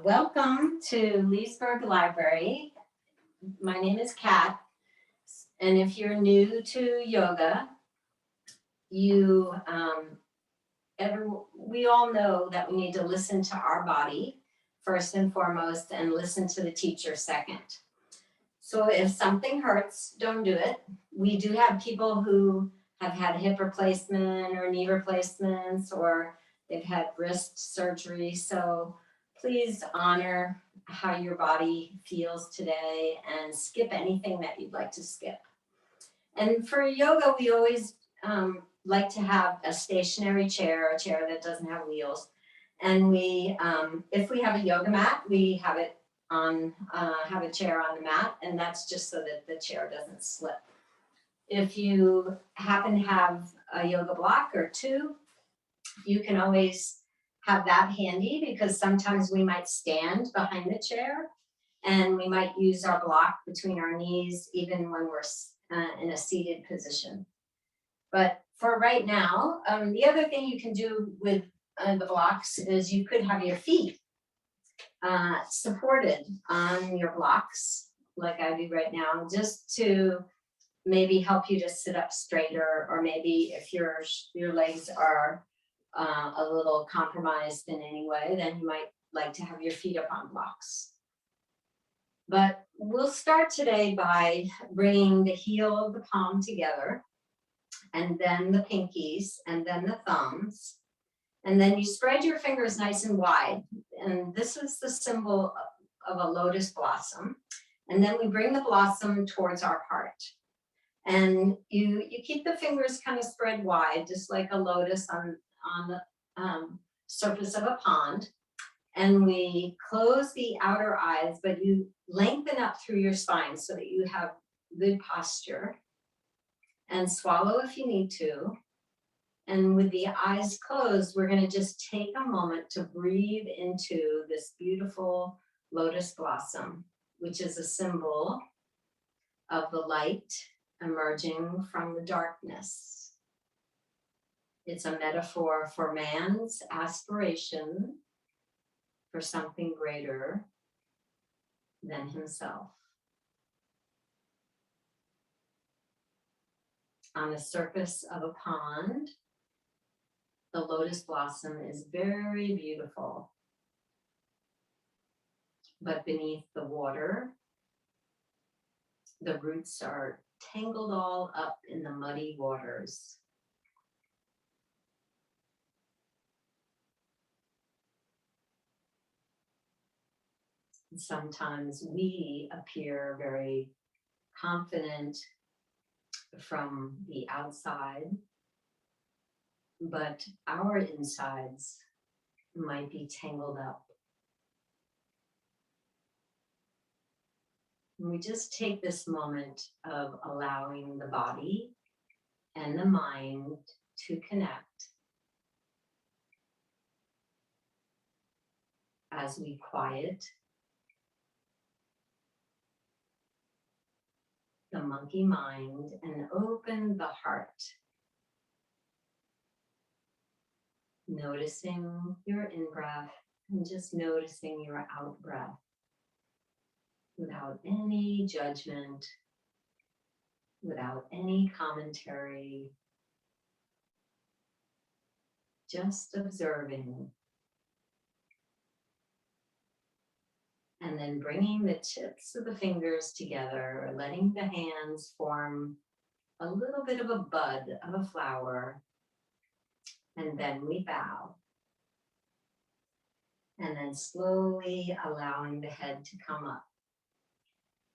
Welcome to Leesburg Library. My name is Kat, and if you're new to yoga, you we all know that we need to listen to our body first and foremost, and listen to the teacher second. So if something hurts, don't do it. We do have people who have had hip replacement or knee replacements, or they've had wrist surgery. So please honor how your body feels today and skip anything that you'd like to skip. And for yoga, we always like to have a stationary chair, a chair that doesn't have wheels. And if we have a yoga mat, we have a chair on the mat, and that's just so that the chair doesn't slip. If you happen to have a yoga block or two, you can always have that handy, because sometimes we might stand behind the chair and we might use our block between our knees even when we're in a seated position. But for right now, the other thing you can do with the blocks is you could have your feet supported on your blocks, like I do right now, just to maybe help you to sit up straighter, or maybe if your legs are a little compromised in any way, then you might like to have your feet up on blocks. But we'll start today by bringing the heel of the palm together, and then the pinkies, and then the thumbs. And then you spread your fingers nice and wide. And this is the symbol of a lotus blossom. And then we bring the blossom towards our heart. And you keep the fingers kind of spread wide, just like a lotus on the surface of a pond. And we close the outer eyes, but you lengthen up through your spine so that you have good posture. And swallow if you need to. And with the eyes closed, we're going to just take a moment to breathe into this beautiful lotus blossom, which is a symbol of the light emerging from the darkness. It's a metaphor for man's aspiration for something greater than himself. On the surface of a pond, the lotus blossom is very beautiful. But beneath the water, the roots are tangled all up in the muddy waters. And sometimes we appear very confident from the outside, but our insides might be tangled up. And we just take this moment of allowing the body and the mind to connect as we quiet the monkey mind and open the heart. Noticing your in-breath and just noticing your out-breath without any judgment, without any commentary, just observing. And then bringing the tips of the fingers together, letting the hands form a little bit of a bud of a flower. And then we bow. And then slowly allowing the head to come up.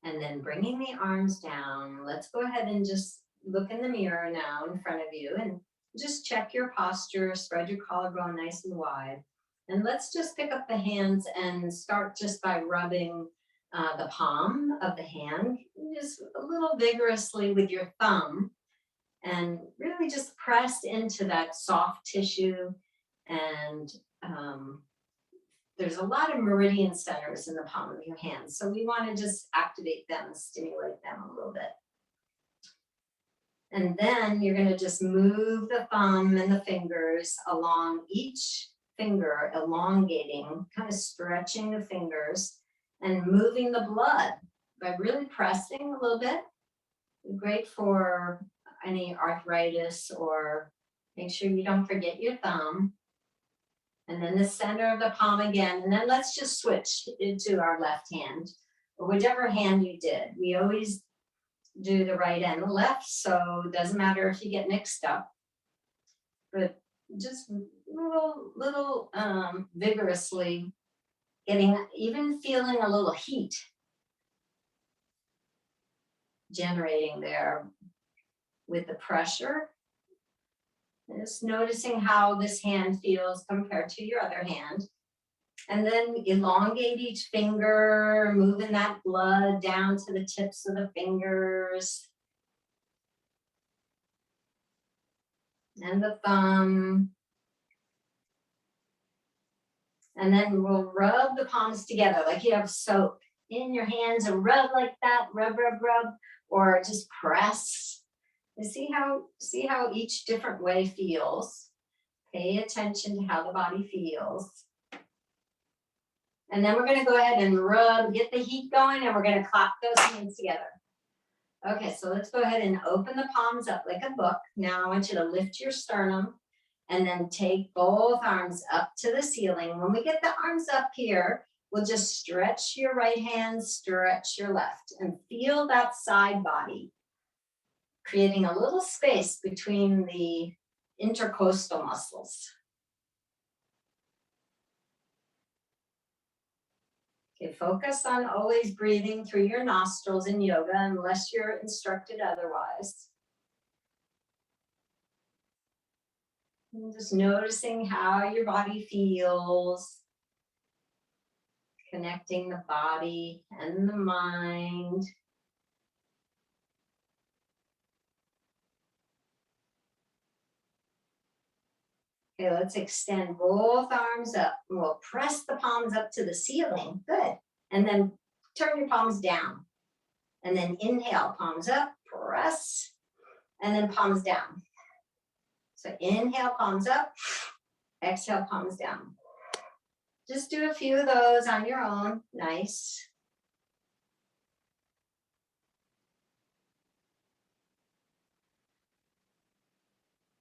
And then bringing the arms down. Let's go ahead and just look in the mirror now in front of you and just check your posture, spread your collarbone nice and wide. And let's just pick up the hands and start just by rubbing the palm of the hand, just a little vigorously with your thumb, and really just press into that soft tissue. And there's a lot of meridian centers in the palm of your hand, so we want to just activate them and stimulate them a little bit. And then you're going to just move the thumb and the fingers along each finger, elongating, kind of stretching the fingers and moving the blood by really pressing a little bit. Great for any arthritis, or make sure you don't forget your thumb. And then the center of the palm again. And then let's just switch into our left hand, or whichever hand you did. We always do the right and the left, so it doesn't matter if you get mixed up. But just little vigorously getting, even feeling a little heat generating there with the pressure. Just noticing how this hand feels compared to your other hand. And then elongate each finger, moving that blood down to the tips of the fingers. And the thumb. And then we'll rub the palms together like you have soap in your hands, and rub like that, rub, rub, rub, or just press. And see how each different way feels. Pay attention to how the body feels. And then we're going to go ahead and rub, get the heat going, and we're going to clap those hands together. Okay, so let's go ahead and open the palms up like a book. Now I want you to lift your sternum and then take both arms up to the ceiling. When we get the arms up here, we'll just stretch your right hand, stretch your left, and feel that side body, creating a little space between the intercostal muscles. Okay, focus on always breathing through your nostrils in yoga unless you're instructed otherwise. And just noticing how your body feels, connecting the body and the mind. Okay, let's extend both arms up. And we'll press the palms up to the ceiling. Good. And then turn your palms down. And then inhale, palms up, press, and then palms down. So inhale, palms up, exhale, palms down. Just do a few of those on your own. Nice.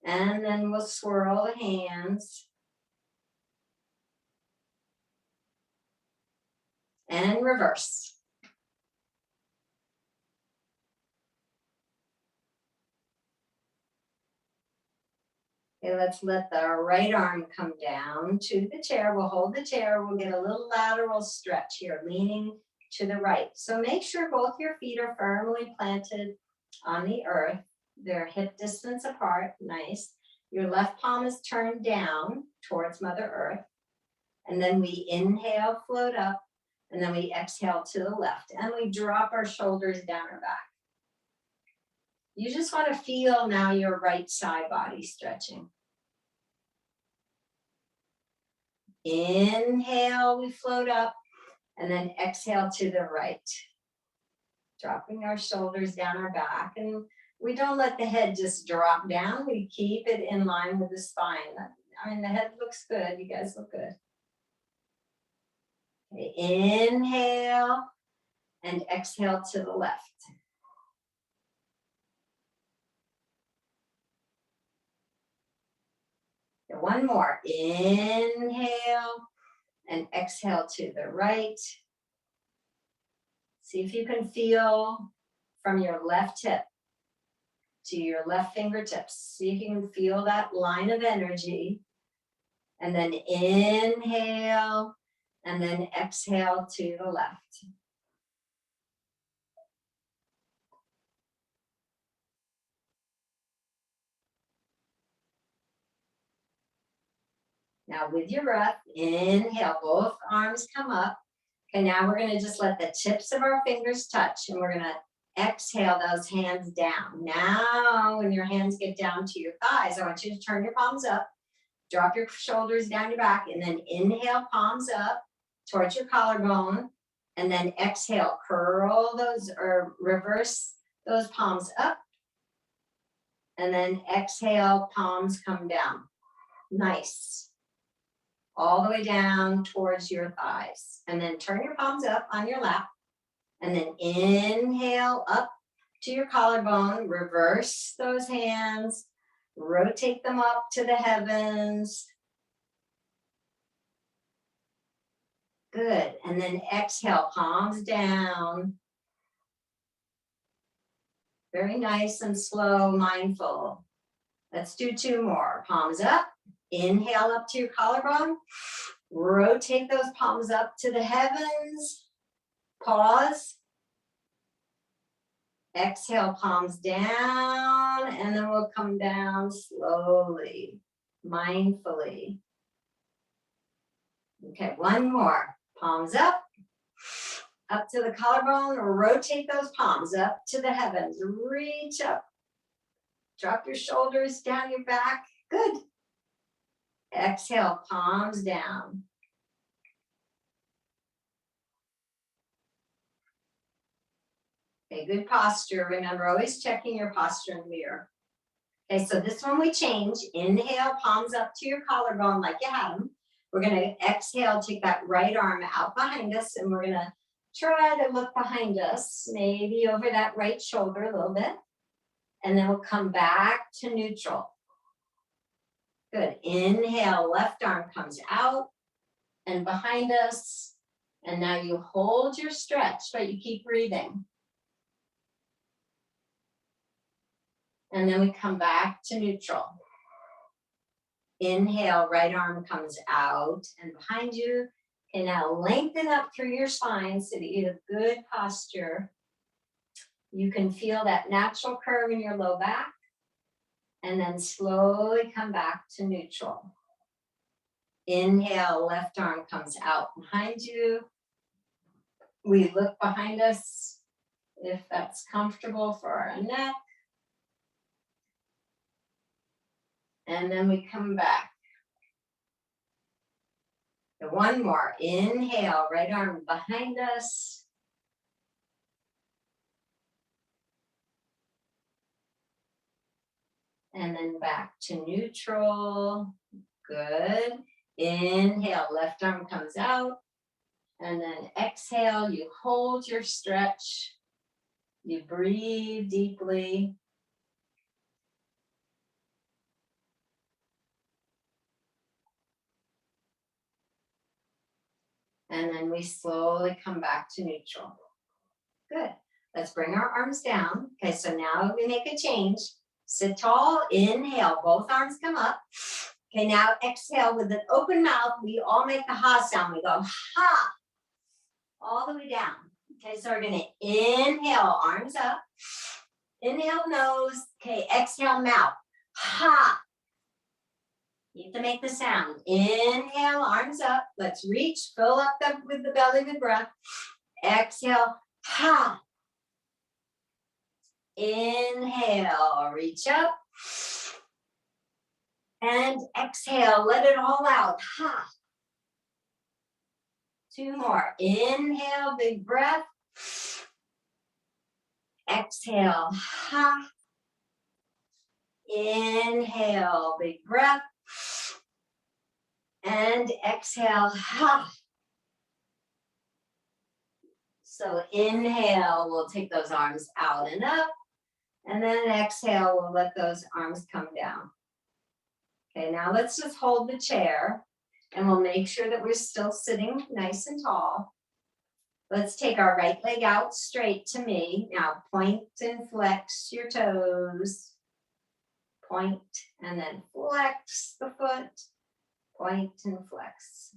And then we'll swirl the hands. And reverse. Okay, let's let the right arm come down to the chair. We'll hold the chair. We'll get a little lateral stretch here, leaning to the right. So make sure both your feet are firmly planted on the earth. They're hip distance apart. Nice. Your left palm is turned down towards Mother Earth. And then we inhale, float up. And then we exhale to the left. And we drop our shoulders down our back. You just want to feel now your right side body stretching. Inhale, we float up, and then exhale to the right. Dropping our shoulders down our back, and we don't let the head just drop down. We keep it in line with the spine. I mean, the head looks good. You guys look good. Okay, inhale, and exhale to the left. One more. Inhale and exhale to the right. See if you can feel from your left hip to your left fingertips. See if you can feel that line of energy. And then inhale and then exhale to the left. Now with your breath, inhale, both arms come up. Okay, now we're gonna just let the tips of our fingers touch, and we're gonna exhale those hands down. Now, when your hands get down to your thighs, I want you to turn your palms up, drop your shoulders down your back, and then inhale, palms up towards your collarbone, and then exhale, curl those or reverse those palms up, and then exhale, palms come down. Nice. all the way down towards your thighs. And then turn your palms up on your lap. And then inhale up to your collarbone, reverse those hands, rotate them up to the heavens. Good. And then exhale, palms down. Very nice and slow, mindful. Let's do 2 more. Palms up. Inhale up to your collarbone. Rotate those palms up to the heavens. Pause. Exhale, palms down, and then we'll come down slowly, mindfully. Okay, 1 more. Palms up to the collarbone. Rotate those palms up to the heavens. Reach up. Drop your shoulders down your back. Good. Exhale, palms down. Okay, good posture. Remember, always checking your posture in the mirror. Okay, so this one we change. Inhale, palms up to your collarbone like you had them. We're going to exhale, take that right arm out behind us, and we're going to try to look behind us, maybe over that right shoulder a little bit. And then we'll come back to neutral. Good. Inhale, left arm comes out and behind us. And now you hold your stretch, but you keep breathing. And then we come back to neutral. Inhale, right arm comes out and behind you. And now lengthen up through your spine so that you have good posture. You can feel that natural curve in your low back. And then slowly come back to neutral. Inhale, left arm comes out behind you. We look behind us if that's comfortable for our neck. And then we come back. So 1 more. Inhale, right arm behind us. And then back to neutral. Good. Inhale, left arm comes out. And then exhale, you hold your stretch. You breathe deeply. And then we slowly come back to neutral. Good. Let's bring our arms down. Okay, so now we make a change. Sit tall, inhale, both arms come up. Okay, now exhale with an open mouth. We all make the ha sound. We go ha, all the way down. Okay, so we're gonna inhale, arms up. Inhale, nose. Okay, exhale, mouth. Ha. You have to make the sound. Inhale, arms up. Let's reach, fill up with the belly with breath. Exhale, ha. Inhale, reach up. And exhale, let it all out. Ha. 2 more. Inhale, big breath. Exhale, ha. Inhale, big breath. And exhale, ha. So inhale, we'll take those arms out and up. And then exhale, we'll let those arms come down. Okay, now let's just hold the chair and we'll make sure that we're still sitting nice and tall. Let's take our right leg out straight to me. Now point and flex your toes. Point and then flex the foot. Point and flex.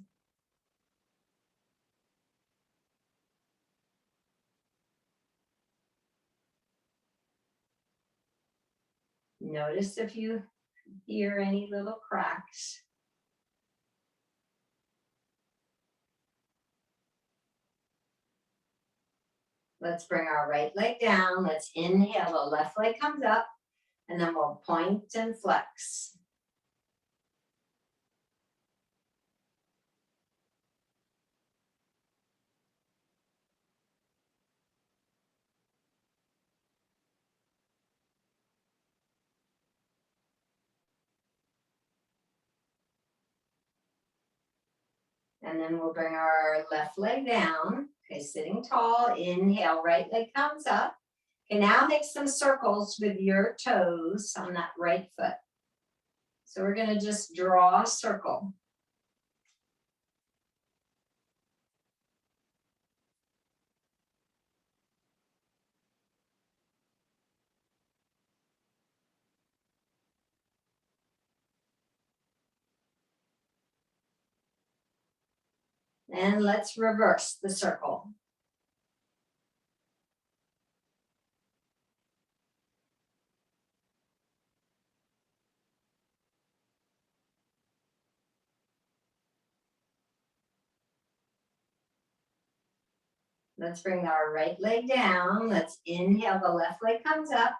Notice if you hear any little cracks. Let's bring our right leg down. Let's inhale, the left leg comes up, and then we'll point and flex. And then we'll bring our left leg down. Okay, sitting tall, inhale, right leg comes up. Okay, now make some circles with your toes on that right foot. So we're going to just draw a circle. And let's reverse the circle. Let's bring our right leg down. Let's inhale, the left leg comes up,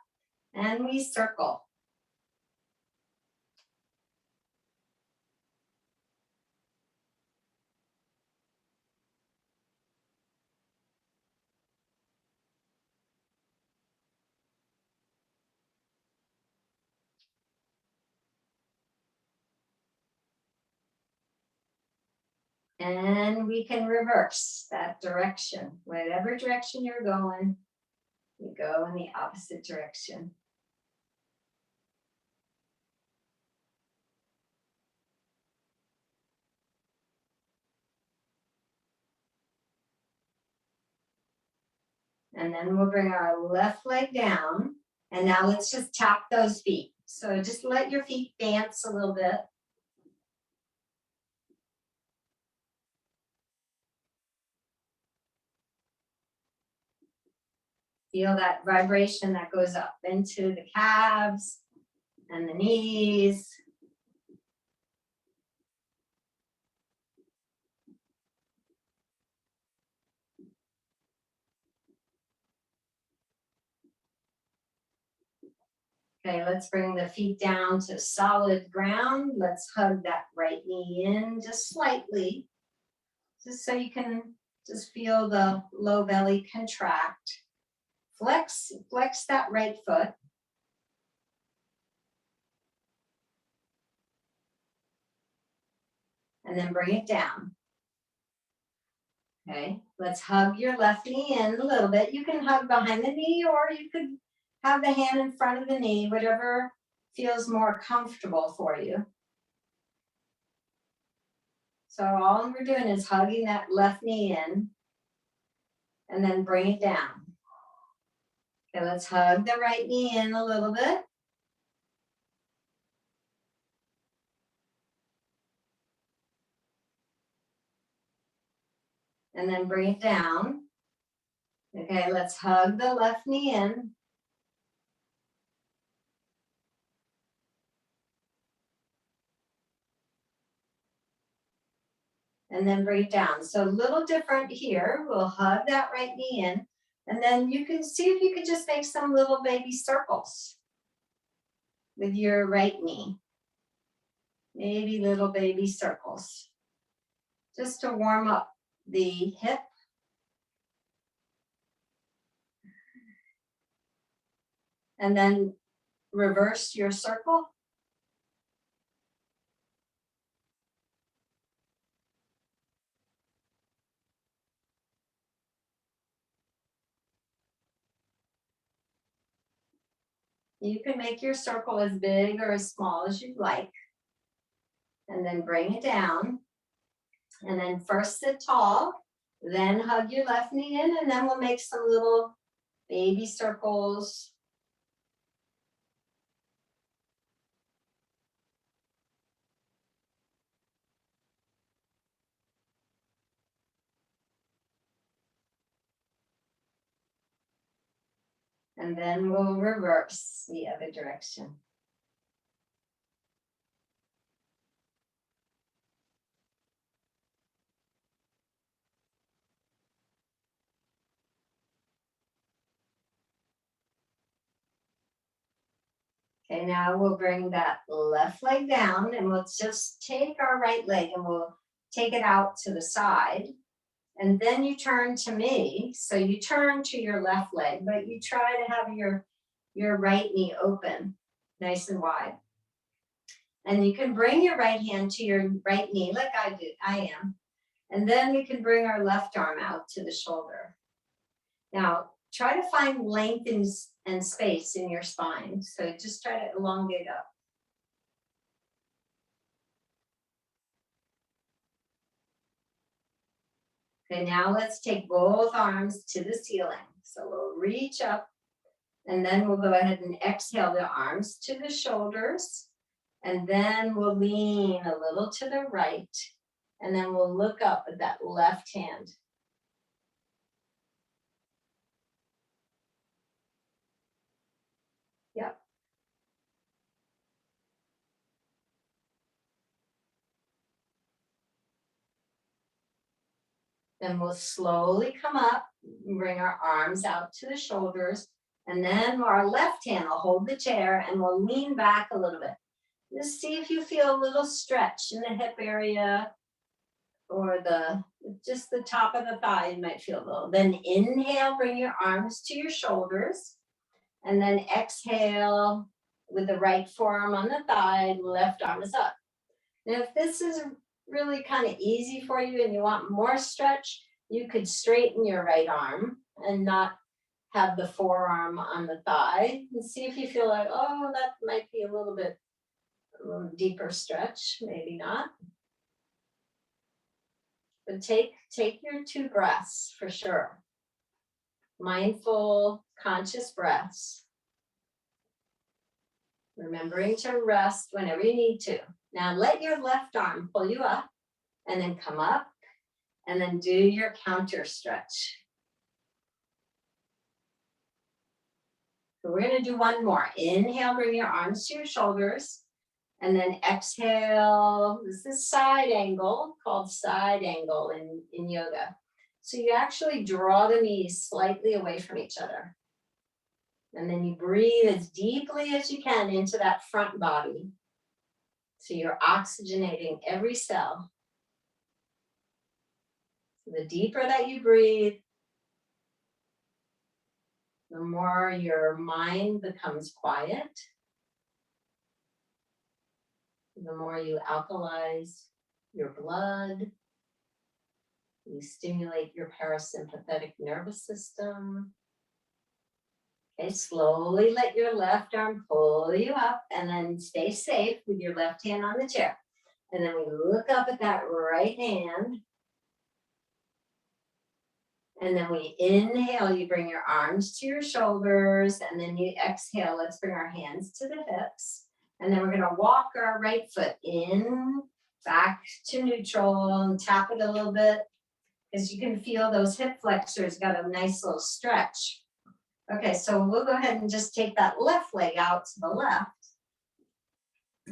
and we circle. And we can reverse that direction. Whatever direction you're going, you go in the opposite direction. And then we'll bring our left leg down. And now let's just tap those feet. So just let your feet dance a little bit. Feel that vibration that goes up into the calves and the knees. Okay, let's bring the feet down to solid ground. Let's hug that right knee in just slightly, just so you can just feel the low belly contract. Flex that right foot. And then bring it down. Okay, let's hug your left knee in a little bit. You can hug behind the knee, or you could have the hand in front of the knee, whatever feels more comfortable for you. So all we're doing is hugging that left knee in and then bring it down. Okay, let's hug the right knee in a little bit. And then bring it down. Okay, let's hug the left knee in. And then bring it down. So a little different here. We'll hug that right knee in. And then you can see if you could just make some little baby circles with your right knee. Maybe little baby circles. Just to warm up the hip. And then reverse your circle. You can make your circle as big or as small as you'd like. And then bring it down. And then first sit tall, then hug your left knee in, and then we'll make some little baby circles. And then we'll reverse the other direction. Okay, now we'll bring that left leg down, and we'll just take our right leg and we'll take it out to the side. And then you turn to me. So you turn to your left leg, but you try to have your right knee open, nice and wide. And you can bring your right hand to your right knee like I am. And then we can bring our left arm out to the shoulder. Now, try to find length and space in your spine. So just try to elongate up. Okay, now let's take both arms to the ceiling. So we'll reach up, and then we'll go ahead and exhale the arms to the shoulders. And then we'll lean a little to the right, and then we'll look up at that left hand. Yep. Then we'll slowly come up, bring our arms out to the shoulders, and then our left hand will hold the chair and we'll lean back a little bit. Just see if you feel a little stretch in the hip area or just the top of the thigh. You might feel a little. Then inhale, bring your arms to your shoulders, and then exhale with the right forearm on the thigh, left arm is up. Now, if this is really kind of easy for you and you want more stretch, you could straighten your right arm and not have the forearm on the thigh, and see if you feel like, oh, that might be a little deeper stretch, maybe not. But take your 2 breaths for sure. Mindful, conscious breaths. Remembering to rest whenever you need to. Now let your left arm pull you up, and then come up, and then do your counter stretch. So we're going to do one more. Inhale, bring your arms to your shoulders, and then exhale. This is side angle, called side angle in yoga. So you actually draw the knees slightly away from each other. And then you breathe as deeply as you can into that front body. So you're oxygenating every cell. So the deeper that you breathe, the more your mind becomes quiet. The more you alkalize your blood. You stimulate your parasympathetic nervous system. Okay, slowly let your left arm pull you up, and then stay safe with your left hand on the chair. And then we look up at that right hand. And then we inhale, you bring your arms to your shoulders, and then you exhale, let's bring our hands to the hips. And then we're gonna walk our right foot in, back to neutral, and tap it a little bit, because you can feel those hip flexors got a nice little stretch. Okay, so we'll go ahead and just take that left leg out to the left.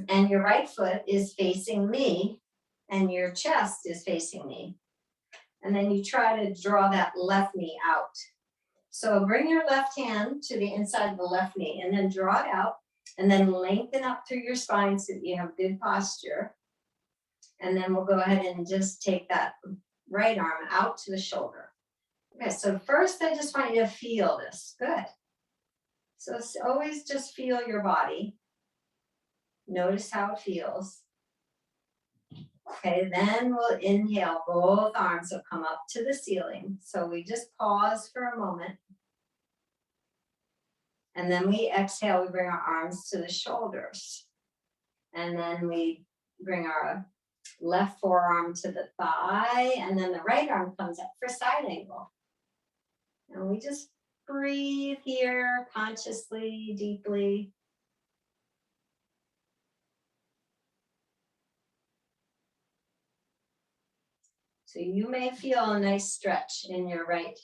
And your right foot is facing me, and your chest is facing me. And then you try to draw that left knee out. So bring your left hand to the inside of the left knee, and then draw it out, and then lengthen up through your spine so that you have good posture. And then we'll go ahead and just take that right arm out to the shoulder. Okay, so first I just want you to feel this. Good. So always just feel your body. Notice how it feels. Okay, then we'll inhale, both arms will come up to the ceiling. So we just pause for a moment. And then we exhale, we bring our arms to the shoulders. And then we bring our left forearm to the thigh, and then the right arm comes up for side angle. And we just breathe here consciously, deeply. So you may feel a nice stretch in your right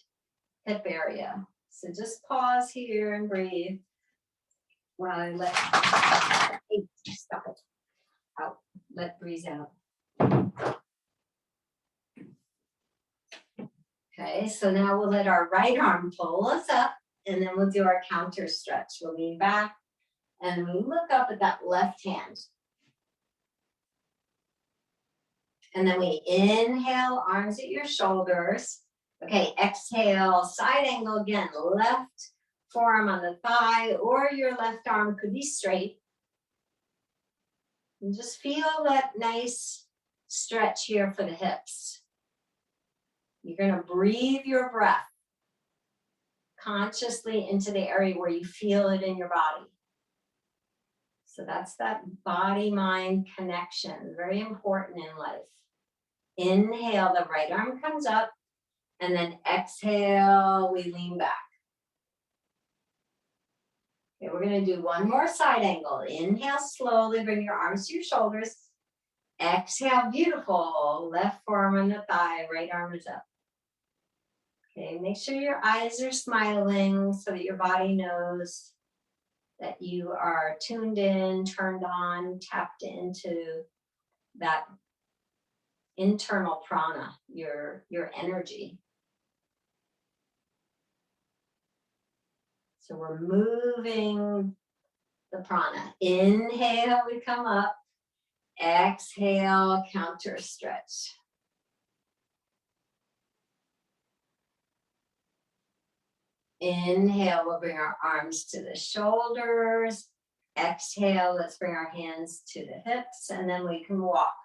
hip area. So just pause here and breathe while I stop it out, let breathe out. Okay, so now we'll let our right arm pull us up, and then we'll do our counter stretch. We'll lean back and we look up at that left hand. And then we inhale, arms at your shoulders. Okay, exhale, side angle again, left forearm on the thigh, or your left arm could be straight. And just feel that nice stretch here for the hips. You're going to breathe your breath consciously into the area where you feel it in your body. So that's that body-mind connection, very important in life. Inhale, the right arm comes up, and then exhale, we lean back. Okay, we're going to do one more side angle. Inhale slowly, bring your arms to your shoulders. Exhale, beautiful. Left forearm on the thigh, right arm is up. Okay, make sure your eyes are smiling so that your body knows that you are tuned in, turned on, tapped into that internal prana, your energy. So we're moving the prana. Inhale, we come up. Exhale, counter stretch. Inhale, we'll bring our arms to the shoulders. Exhale, let's bring our hands to the hips, and then we can walk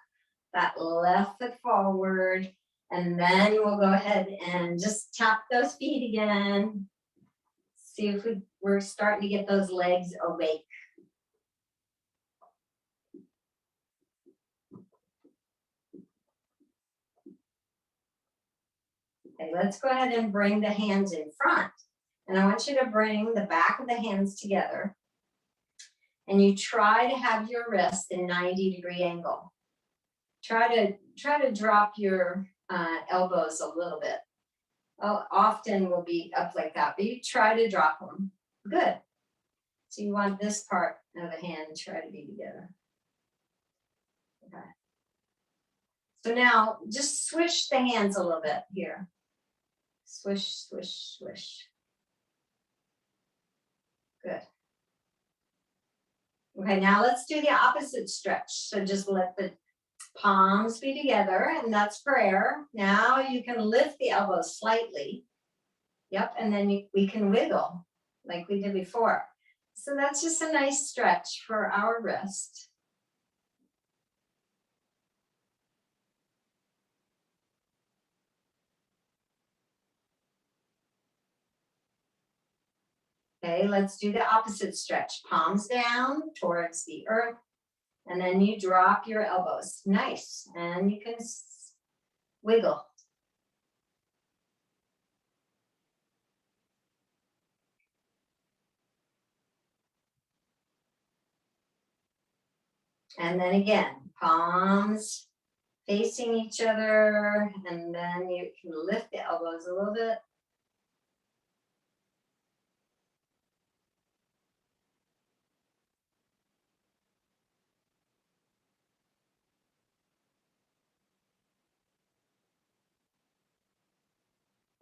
that left foot forward, and then we'll go ahead and just tap those feet again. See if we're starting to get those legs awake. Okay, let's go ahead and bring the hands in front. And I want you to bring the back of the hands together. And you try to have your wrist in 90-degree angle. Try to drop your elbows a little bit. Often we'll be up like that, but you try to drop them. Good. So you want this part of the hand to try to be together. Okay. So now just swish the hands a little bit here. Swish, swish, swish. Good. Okay, now let's do the opposite stretch. So just let the palms be together, and that's prayer. Now you can lift the elbows slightly. Yep, and then we can wiggle like we did before. So that's just a nice stretch for our wrist. Okay, let's do the opposite stretch. Palms down towards the earth, and then you drop your elbows. Nice, and you can wiggle. And then again, palms facing each other, and then you can lift the elbows a little bit.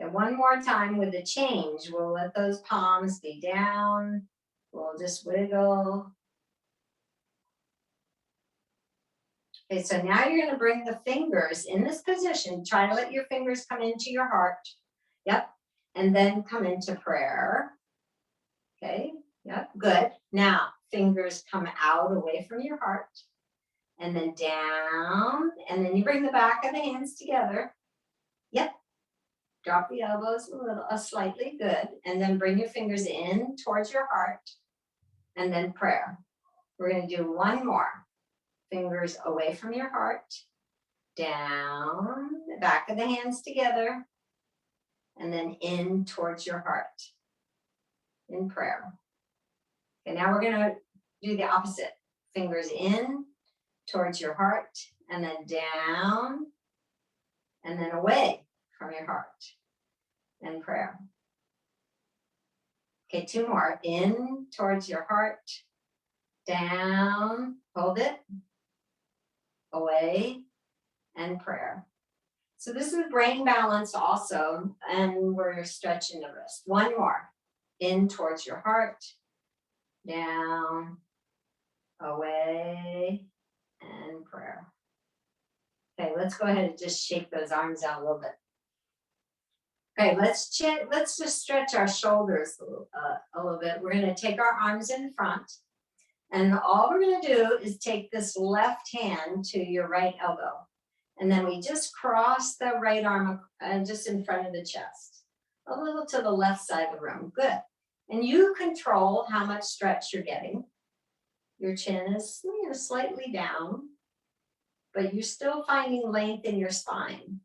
And one more time with the change, we'll let those palms be down. We'll just wiggle. Okay, so now you're going to bring the fingers in this position. Try to let your fingers come into your heart. Yep. And then come into prayer. Okay. Yep. Good. Now, fingers come out away from your heart. And then down. And then you bring the back of the hands together. Yep. Drop the elbows slightly. Good. And then bring your fingers in towards your heart. And then prayer. We're going to do one more. Fingers away from your heart, down, the back of the hands together, and then in towards your heart in prayer. Okay, now we're going to do the opposite. Fingers in towards your heart, and then down, and then away from your heart in prayer. Okay, two more. In towards your heart, down, hold it, away, and prayer. So this is brain balance also, and we're stretching the wrist. One more. In towards your heart, down, away, and prayer. Okay, let's go ahead and just shake those arms out a little bit. Okay, let's just stretch our shoulders a little bit. We're going to take our arms in front. And all we're going to do is take this left hand to your right elbow. And then we just cross the right arm just in front of the chest, a little to the left side of the room. Good. And you control how much stretch you're getting. Your chin is slightly down, but you're still finding length in your spine.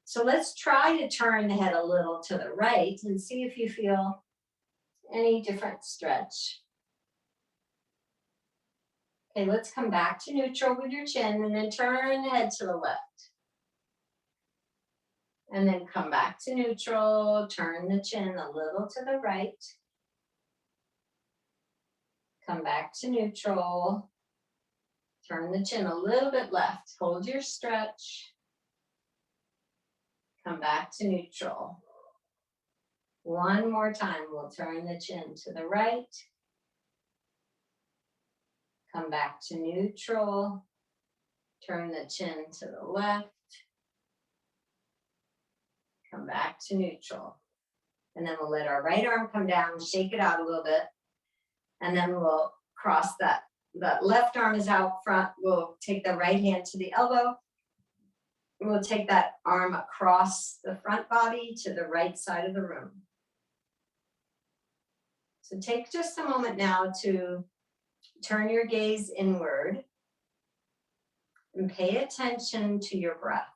So let's try to turn the head a little to the right and see if you feel any different stretch. Okay, let's come back to neutral with your chin and then turn the head to the left. And then come back to neutral, turn the chin a little to the right. Come back to neutral, turn the chin a little bit left, hold your stretch. Come back to neutral. One more time, we'll turn the chin to the right. Come back to neutral, turn the chin to the left. Come back to neutral. And then we'll let our right arm come down, shake it out a little bit. And then we'll cross that left arm is out front. We'll take the right hand to the elbow. We'll take that arm across the front body to the right side of the room. So take just a moment now to turn your gaze inward and pay attention to your breath.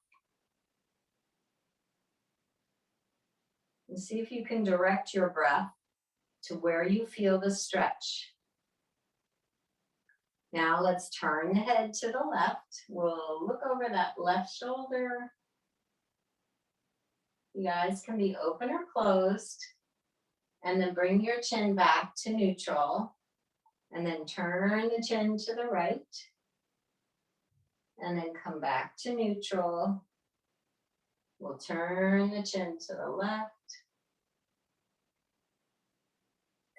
And see if you can direct your breath to where you feel the stretch. Now let's turn the head to the left. We'll look over that left shoulder. You guys can be open or closed. And then bring your chin back to neutral. And then turn the chin to the right. And then come back to neutral. We'll turn the chin to the left.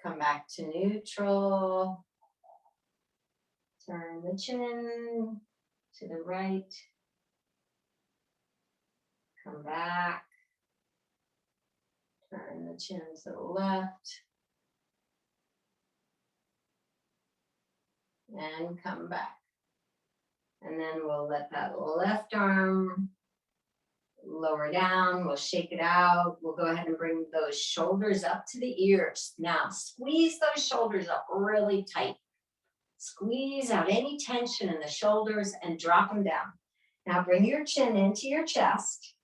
Come back to neutral. Turn the chin to the right. Come back. Turn the chin to the left. And come back. And then we'll let that left arm lower down. We'll shake it out. We'll go ahead and bring those shoulders up to the ears. Now squeeze those shoulders up really tight. Squeeze out any tension in the shoulders and drop them down. Now bring your chin into your chest.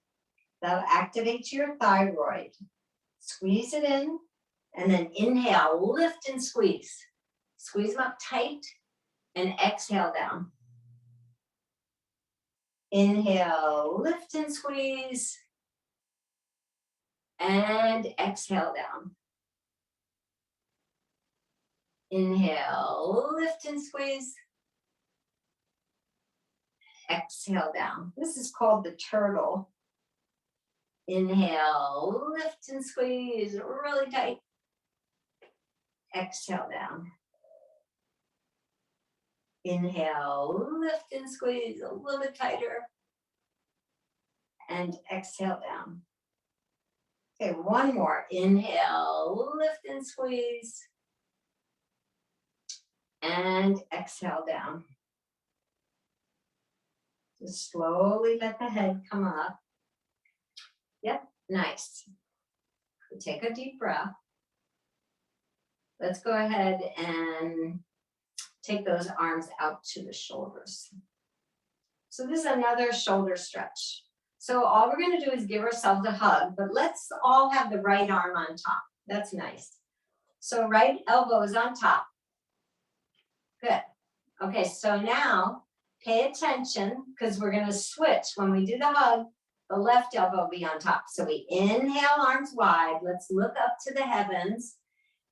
That'll activate your thyroid. Squeeze it in and then inhale, lift and squeeze. Squeeze them up tight and exhale down. Inhale, lift and squeeze. And exhale down. Inhale, lift and squeeze. Exhale down. This is called the turtle. Inhale, lift and squeeze really tight. Exhale down. Inhale, lift and squeeze a little bit tighter. And exhale down. Okay, one more. Inhale, lift and squeeze. And exhale down. Just slowly let the head come up. Yep, nice. Take a deep breath. Let's go ahead and take those arms out to the shoulders. So this is another shoulder stretch. So all we're going to do is give ourselves a hug, but let's all have the right arm on top. That's nice. So right elbow is on top. Good. Okay, so now pay attention because we're going to switch. When we do the hug, the left elbow will be on top. So we inhale, arms wide. Let's look up to the heavens.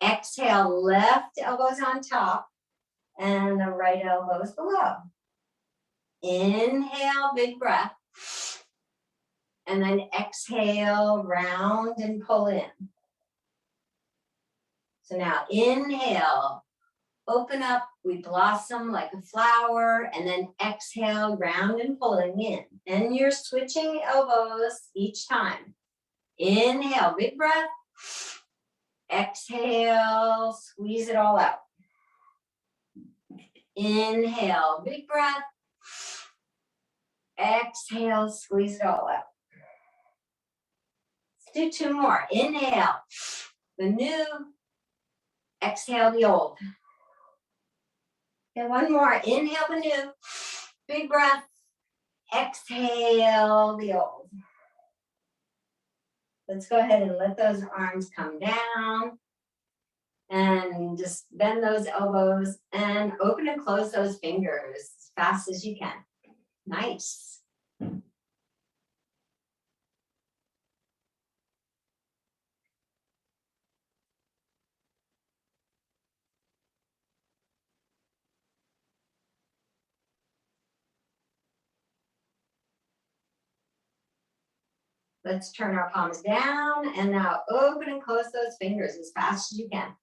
Exhale, left elbow's on top and the right elbow is below. Inhale, big breath. And then exhale, round and pull in. So now inhale, open up, we blossom like a flower, and then exhale, round and pulling in. And you're switching elbows each time. Inhale, big breath. Exhale, squeeze it all out. Inhale, big breath. Exhale, squeeze it all out. Let's do 2 more. Inhale, the new. Exhale, the old. Okay, 1 more. Inhale, the new. Big breath. Exhale, the old. Let's go ahead and let those arms come down. And just bend those elbows and open and close those fingers as fast as you can. Nice. Let's turn our palms down and now open and close those fingers as fast as you can.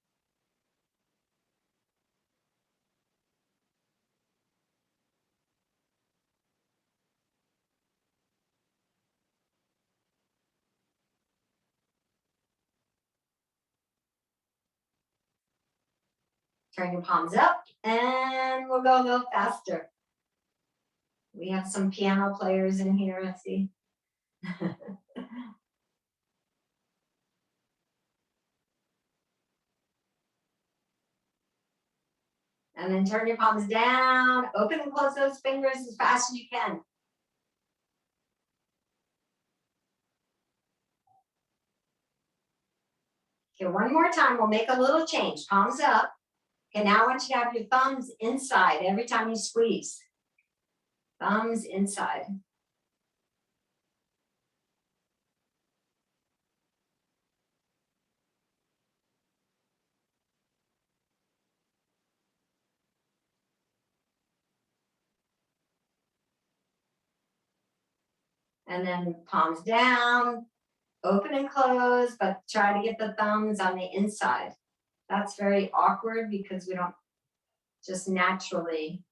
Turn your palms up and we'll go a little faster. We have some piano players in here, let's see. And then turn your palms down, open and close those fingers as fast as you can. Okay, 1 more time, we'll make a little change. Palms up. Okay, now I want you to have your thumbs inside every time you squeeze. Thumbs inside. And then palms down, open and close, but try to get the thumbs on the inside. That's very awkward because we don't just naturally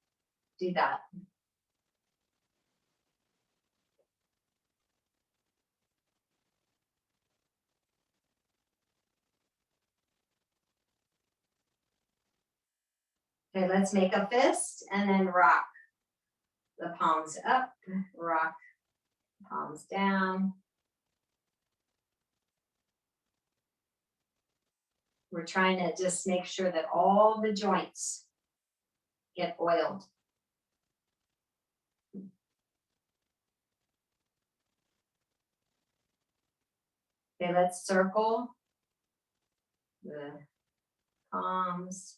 do that. Okay, let's make a fist and then rock the palms up, rock palms down. We're trying to just make sure that all the joints get oiled. Okay, let's circle the palms.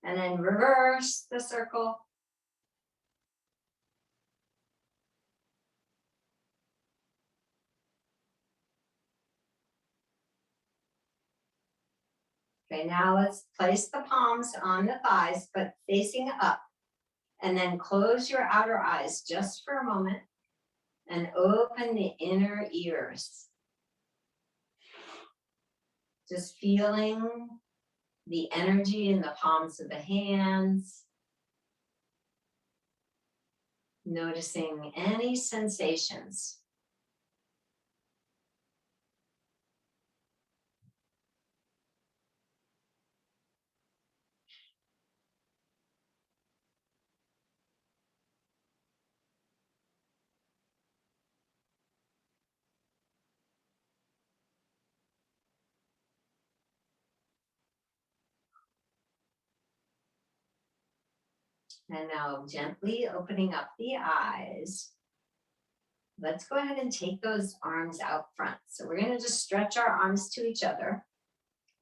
And then reverse the circle. Okay, now let's place the palms on the thighs, but facing up. And then close your outer eyes just for a moment and open the inner ears. Just feeling the energy in the palms of the hands. Noticing any sensations. And now gently opening up the eyes. Let's go ahead and take those arms out front. So we're going to just stretch our arms to each other.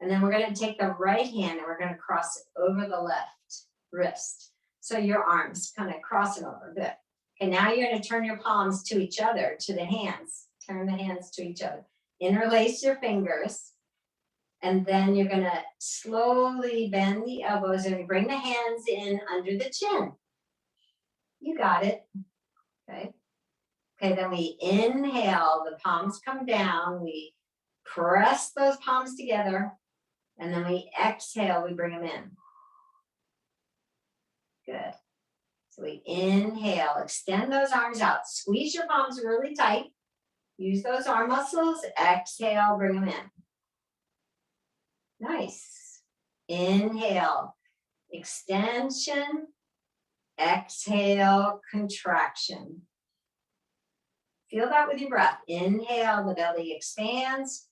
And then we're going to take the right hand and we're going to cross it over the left wrist. So your arms kind of crossing over. Good. Okay, now you're going to turn your palms to each other, to the hands. Turn the hands to each other. Interlace your fingers. And then you're going to slowly bend the elbows and bring the hands in under the chin. You got it. Okay. Okay, then we inhale, the palms come down, we press those palms together, and then we exhale, we bring them in. Good. So we inhale, extend those arms out, squeeze your palms really tight, use those arm muscles, exhale, bring them in. Nice. Inhale, extension. Exhale, contraction. Feel that with your breath. Inhale, the belly expands.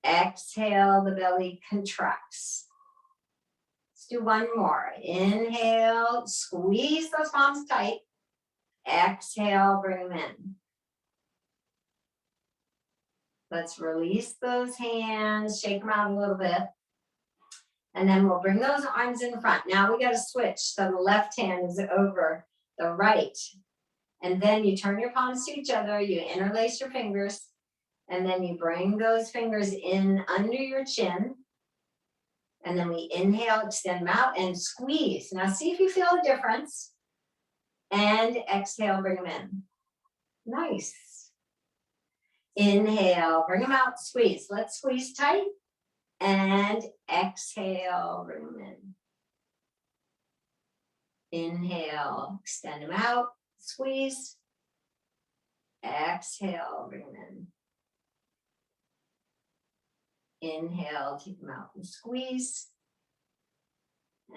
Exhale, the belly contracts. Let's do one more. Inhale, squeeze those palms tight. Exhale, bring them in. Let's release those hands, shake them out a little bit. And then we'll bring those arms in front. Now we got to switch. So the left hand is over the right. And then you turn your palms to each other, you interlace your fingers, and then you bring those fingers in under your chin. And then we inhale, extend them out, and squeeze. Now see if you feel a difference. And exhale, bring them in. Nice. Inhale, bring them out, squeeze. Let's squeeze tight. And exhale, bring them in. Inhale, extend them out, squeeze. Exhale, bring them in. Inhale, take them out and squeeze.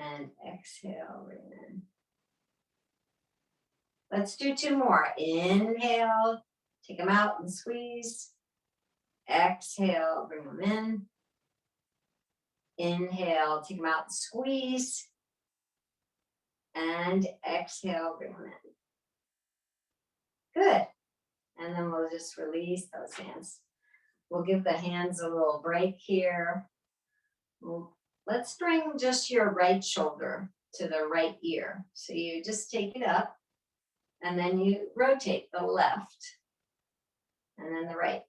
And exhale, bring them in. Let's do two more. Inhale, take them out and squeeze. Exhale, bring them in. Inhale, take them out and squeeze. And exhale, bring them in. Good. And then we'll just release those hands. We'll give the hands a little break here. Let's bring just your right shoulder to the right ear. So you just take it up and then you rotate the left and then the right.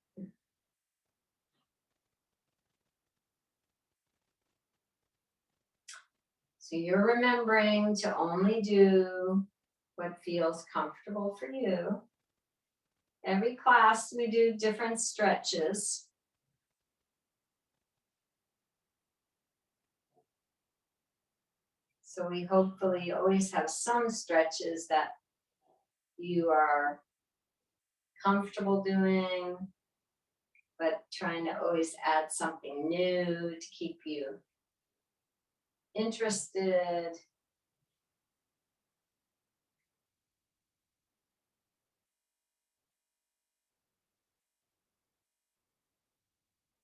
So you're remembering to only do what feels comfortable for you. Every class we do different stretches. So we hopefully always have some stretches that you are comfortable doing, but trying to always add something new to keep you interested.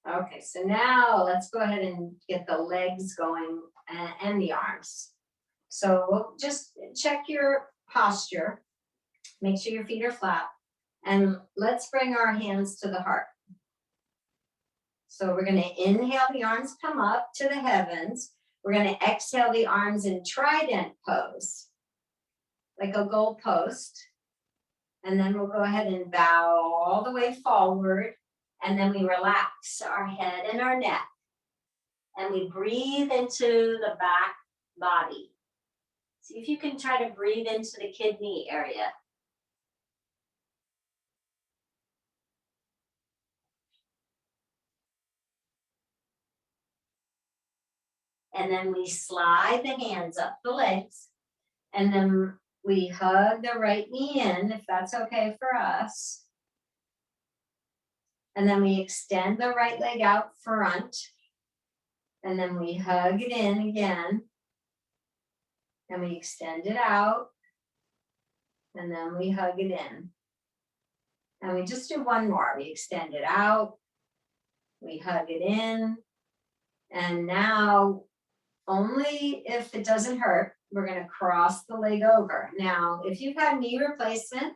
Okay, so now let's go ahead and get the legs going and the arms. So we'll just check your posture. Make sure your feet are flat. And let's bring our hands to the heart. So we're going to inhale, the arms come up to the heavens. We're going to exhale the arms in trident pose, like a goal post. And then we'll go ahead and bow all the way forward. And then we relax our head and our neck. And we breathe into the back body. See if you can try to breathe into the kidney area. And then we slide the hands up the legs. And then we hug the right knee in, if that's okay for us. And then we extend the right leg out front. And then we hug it in again. And we extend it out. And then we hug it in. And we just do one more. We extend it out. We hug it in. And now, only if it doesn't hurt, we're going to cross the leg over. Now, if you've had knee replacement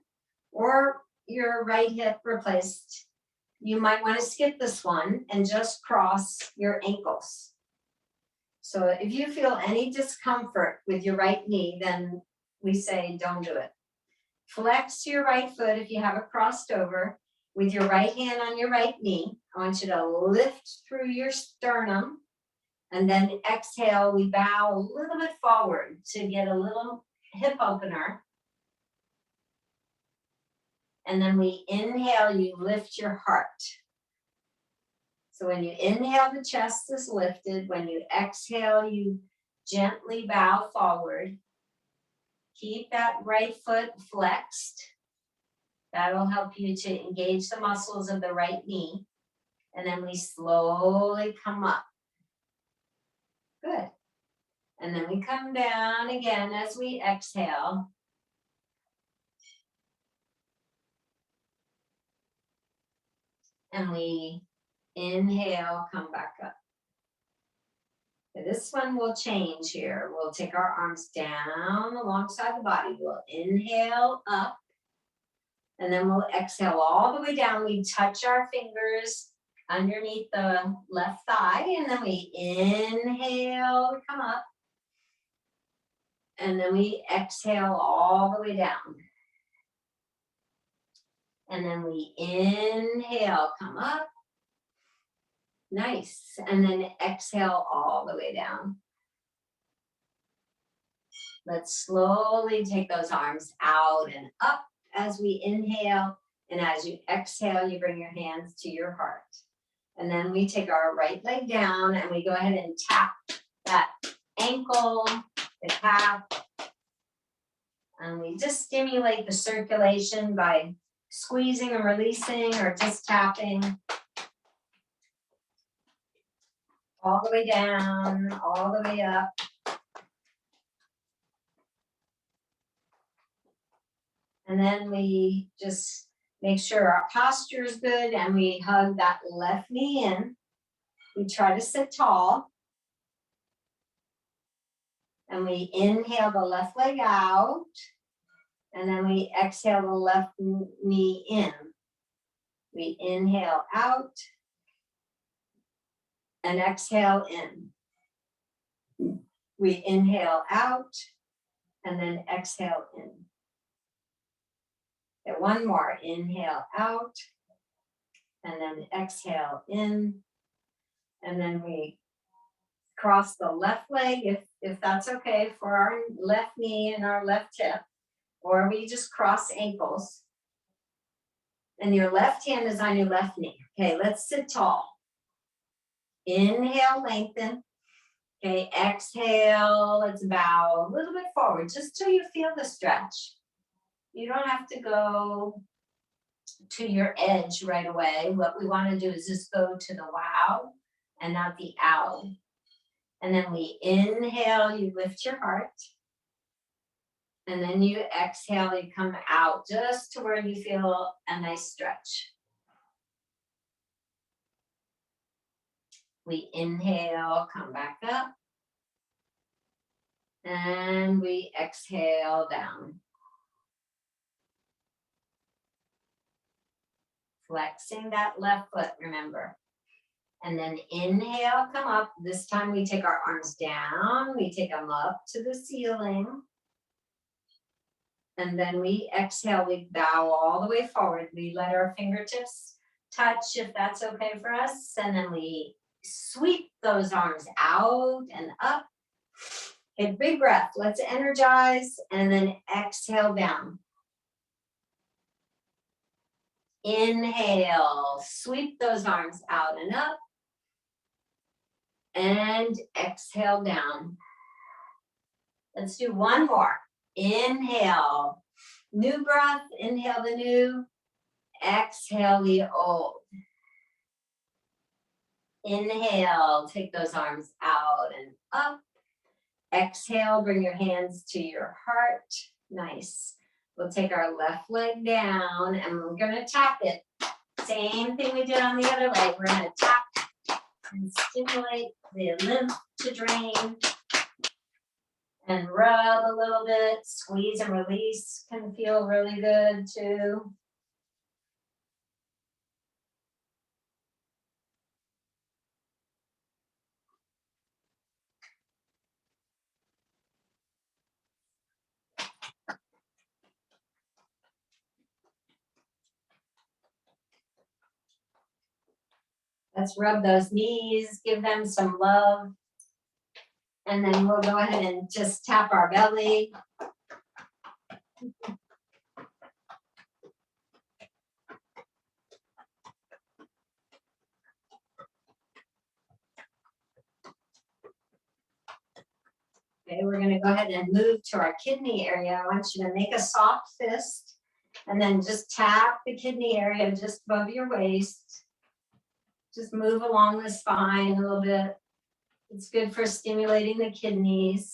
or your right hip replaced, you might want to skip this one and just cross your ankles. So if you feel any discomfort with your right knee, then we say don't do it. Flex your right foot if you have it crossed over with your right hand on your right knee. I want you to lift through your sternum. And then exhale, we bow a little bit forward to get a little hip opener. And then we inhale, you lift your heart. So when you inhale, the chest is lifted. When you exhale, you gently bow forward. Keep that right foot flexed. That'll help you to engage the muscles of the right knee. And then we slowly come up. Good. And then we come down again as we exhale. And we inhale, come back up. This one will change here. We'll take our arms down alongside the body. We'll inhale up. And then we'll exhale all the way down. We touch our fingers underneath the left thigh. And then we inhale, come up. And then we exhale all the way down. And then we inhale, come up. Nice. And then exhale all the way down. Let's slowly take those arms out and up as we inhale. And as you exhale, you bring your hands to your heart. And then we take our right leg down and we go ahead and tap that ankle, the calf. And we just stimulate the circulation by squeezing and releasing or just tapping. All the way down, all the way up. And then we just make sure our posture is good and we hug that left knee in. We try to sit tall. And we inhale the left leg out. And then we exhale the left knee in. We inhale out. And exhale in. We inhale out and then exhale in. Okay, one more. Inhale out and then exhale in. And then we cross the left leg if that's okay for our left knee and our left hip. Or we just cross ankles. And your left hand is on your left knee. Okay, let's sit tall. Inhale, lengthen. Okay, exhale, let's bow a little bit forward just till you feel the stretch. You don't have to go to your edge right away. What we want to do is just go to the wow and not the ow. And then we inhale, you lift your heart. And then you exhale, you come out just to where you feel a nice stretch. We inhale, come back up. And we exhale down. Flexing that left foot, remember. And then inhale, come up. This time we take our arms down. We take them up to the ceiling. And then we exhale, we bow all the way forward. We let our fingertips touch if that's okay for us. And then we sweep those arms out and up. Okay, big breath. Let's energize and then exhale down. Inhale, sweep those arms out and up. And exhale down. Let's do one more. Inhale, new breath. Inhale the new. Exhale the old. Inhale, take those arms out and up. Exhale, bring your hands to your heart. Nice. We'll take our left leg down and we're going to tap it. Same thing we did on the other leg. We're going to tap and stimulate the lymph to drain. And rub a little bit. Squeeze and release can feel really good too. Let's rub those knees, give them some love. And then we'll go ahead and just tap our belly. Okay, we're going to go ahead and move to our kidney area. I want you to make a soft fist and then just tap the kidney area just above your waist. Just move along the spine a little bit. It's good for stimulating the kidneys.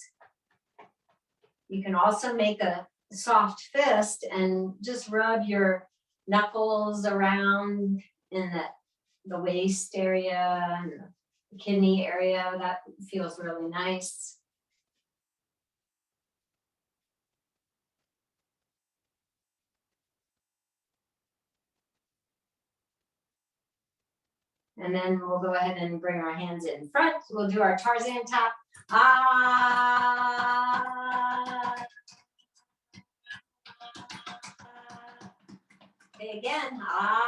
You can also make a soft fist and just rub your knuckles around in the waist area and the kidney area. That feels really nice. And then we'll go ahead and bring our hands in front. We'll do our Tarzan tap. Ah. Okay, again. Ah.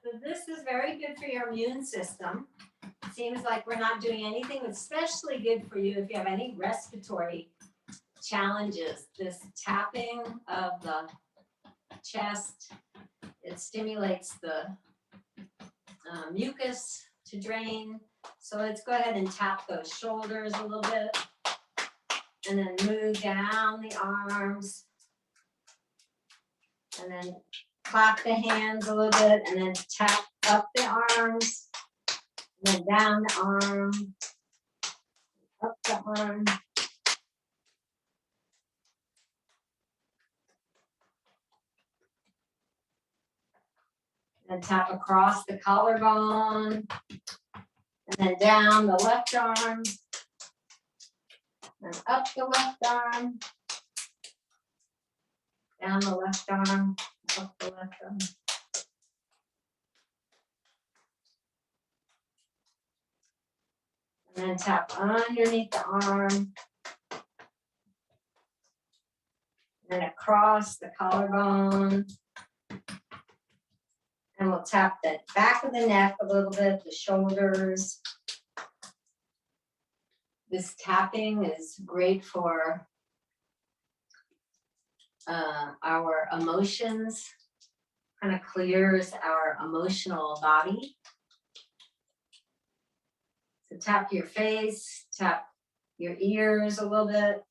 So this is very good for your immune system. It seems like we're not doing anything, especially good for you if you have any respiratory challenges. This tapping of the chest, it stimulates the mucus to drain. So let's go ahead and tap those shoulders a little bit and then move down the arms and then clap the hands a little bit and then tap up the arms and then down the arm, up the arm. And tap across the collarbone, and then down the left arm, and up the left arm, down the left arm, up the left arm. And then tap underneath the arm, and then across the collarbone. And we'll tap the back of the neck a little bit, the shoulders. This tapping is great for our emotions, kind of clears our emotional body. So tap your face, tap your ears a little bit,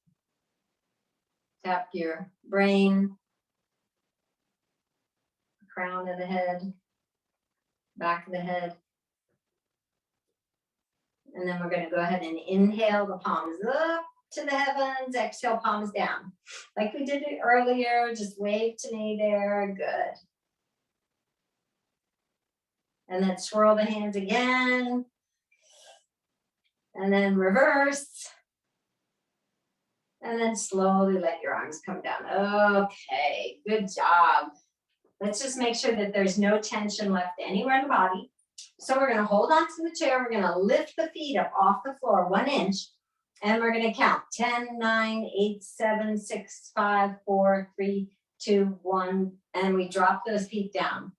tap your brain, crown of the head, back of the head. And then we're going to go ahead and inhale the palms up to the heavens, exhale palms down. Like we did it earlier, just wave to me there, good. And then swirl the hands again. And then reverse. And then slowly let your arms come down. Okay, good job. Let's just make sure that there's no tension left anywhere in the body. So we're going to hold on to the chair. We're going to lift the feet up off the floor 1 inch. And we're going to count 10, 9, 8, 7, 6, 5, 4, 3, 2, 1. And we drop those feet down.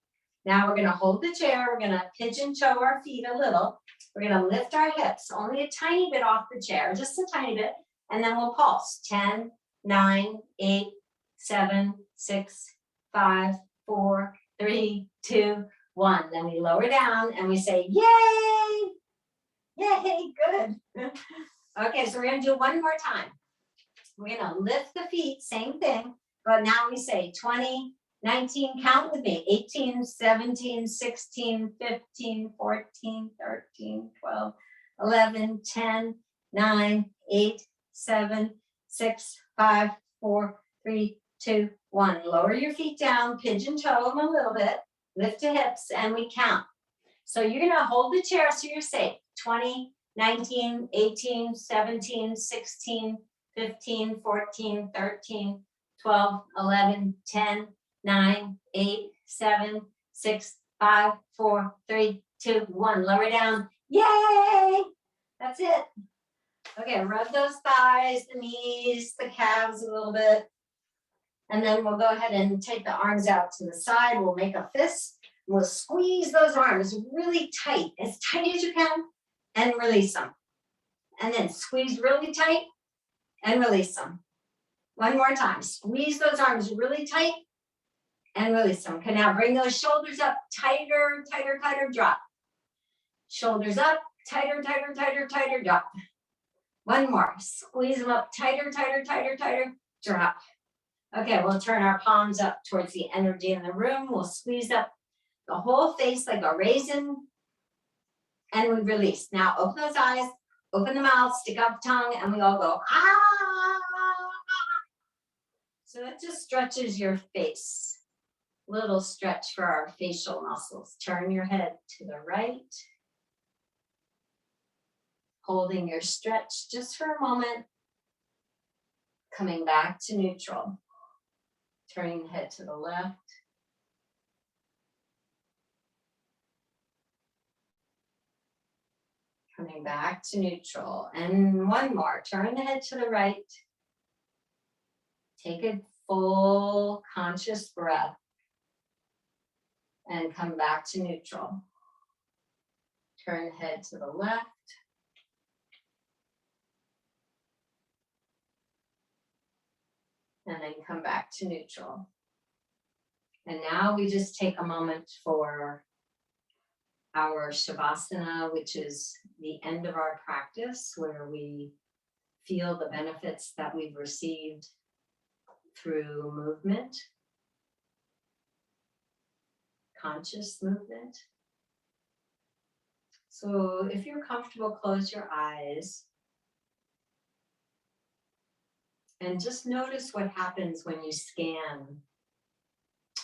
Now we're going to hold the chair. We're going to pigeon toe our feet a little. We're going to lift our hips only a tiny bit off the chair, just a tiny bit. And then we'll pulse. 10, 9, 8, 7, 6, 5, 4, 3, 2, 1. Then we lower down and we say, yay! Yay, good. Okay, so we're going to do one more time. We're going to lift the feet, same thing, but now we say 20, 19, count with me, 18, 17, 16, 15, 14, 13, 12, 11, 10, 9, 8, 7, 6, 5, 4, 3, 2, 1. Lower your feet down, pigeon toe them a little bit, lift the hips, and we count. So you're going to hold the chair so you're safe. 20, 19, 18, 17, 16, 15, 14, 13, 12, 11, 10, 9, 8, 7, 6, 5, 4, 3, 2, 1. Lower down. Yay! That's it. Okay, rub those thighs, the knees, the calves a little bit. And then we'll go ahead and take the arms out to the side. We'll make a fist. We'll squeeze those arms really tight as you can, and release them. And then squeeze really tight and release them. One more time. Squeeze those arms really tight and release them. Okay, now bring those shoulders up, tighter, tighter, tighter, drop. Shoulders up, tighter, tighter, tighter, tighter, drop. One more. Squeeze them up, tighter, tighter, tighter, tighter, drop. Okay, we'll turn our palms up towards the energy in the room. We'll squeeze up the whole face like a raisin, and we release. Now open those eyes, open the mouth, stick out the tongue, and we all go, ah. So it just stretches your face. Little stretch for our facial muscles. Turn your head to the right. Holding your stretch just for a moment. Coming back to neutral. Turning the head to the left. Coming back to neutral. And one more. Turn the head to the right. Take a full conscious breath. And come back to neutral. Turn the head to the left. And then come back to neutral. And now we just take a moment for our Savasana, which is the end of our practice, where we feel the benefits that we've received through movement, conscious movement. So if you're comfortable, close your eyes. And just notice what happens when you scan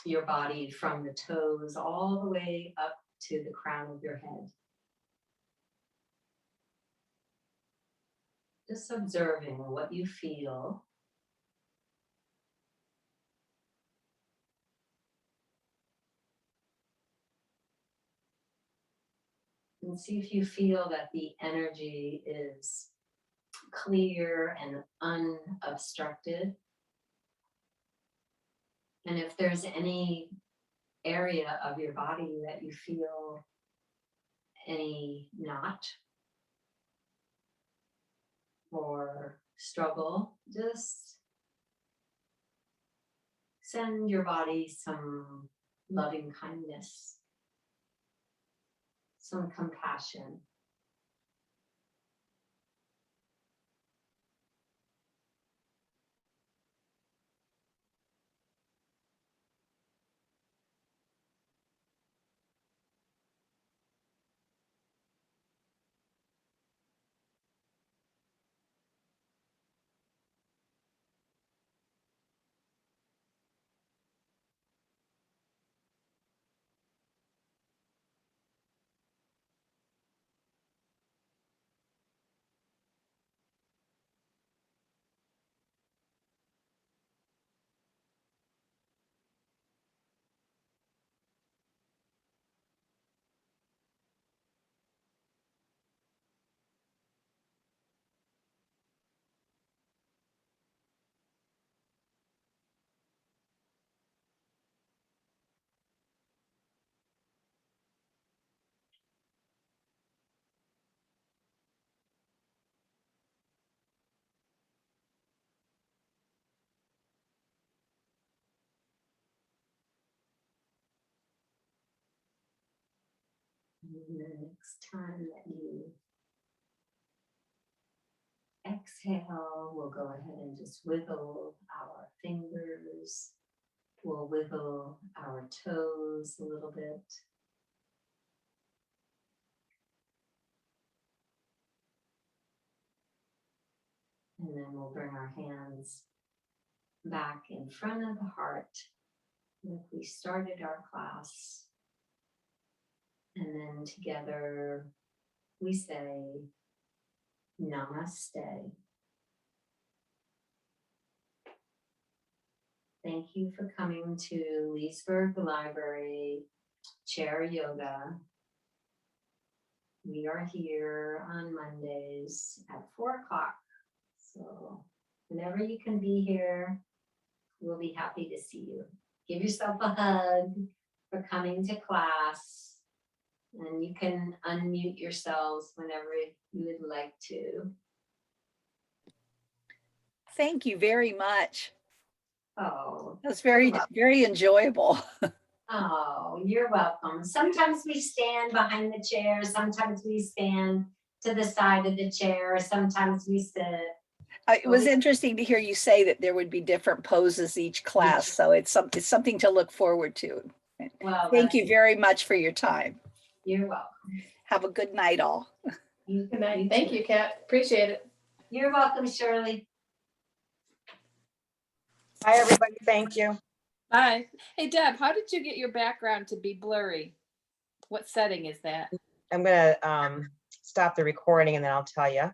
your body from the toes all the way up to the crown of your head. Just observing what you feel. And see if you feel that the energy is clear and unobstructed. And if there's any area of your body that you feel any knot or struggle, just send your body some loving kindness, some compassion. And the next time that you exhale, we'll go ahead and just wiggle our fingers. We'll wiggle our toes a little bit. And then we'll bring our hands back in front of the heart like we started our class. And then together we say, Namaste. Thank you for coming to Leesburg Library Chair Yoga. We are here on Mondays at 4 o'clock. So whenever you can be here, we'll be happy to see you. Give yourself a hug for coming to class. And you can unmute yourselves whenever you would like to. Thank you very much. Oh, That's very enjoyable. oh, you're welcome. Sometimes we stand behind the chair. Sometimes we stand to the side of the chair. Sometimes we sit. It was interesting to hear you say that there would be different poses each class. So it's something to look forward to. Well, Thank you very much for your time. you're welcome. Have a good night all. You Good night. you Thank too. you, Kat. Appreciate it. You're welcome, Shirley. Bye, everybody. Thank you. Bye. Hey, Deb, how did you get your background to be blurry? What setting is that? I'm gonna stop the recording and then I'll tell you.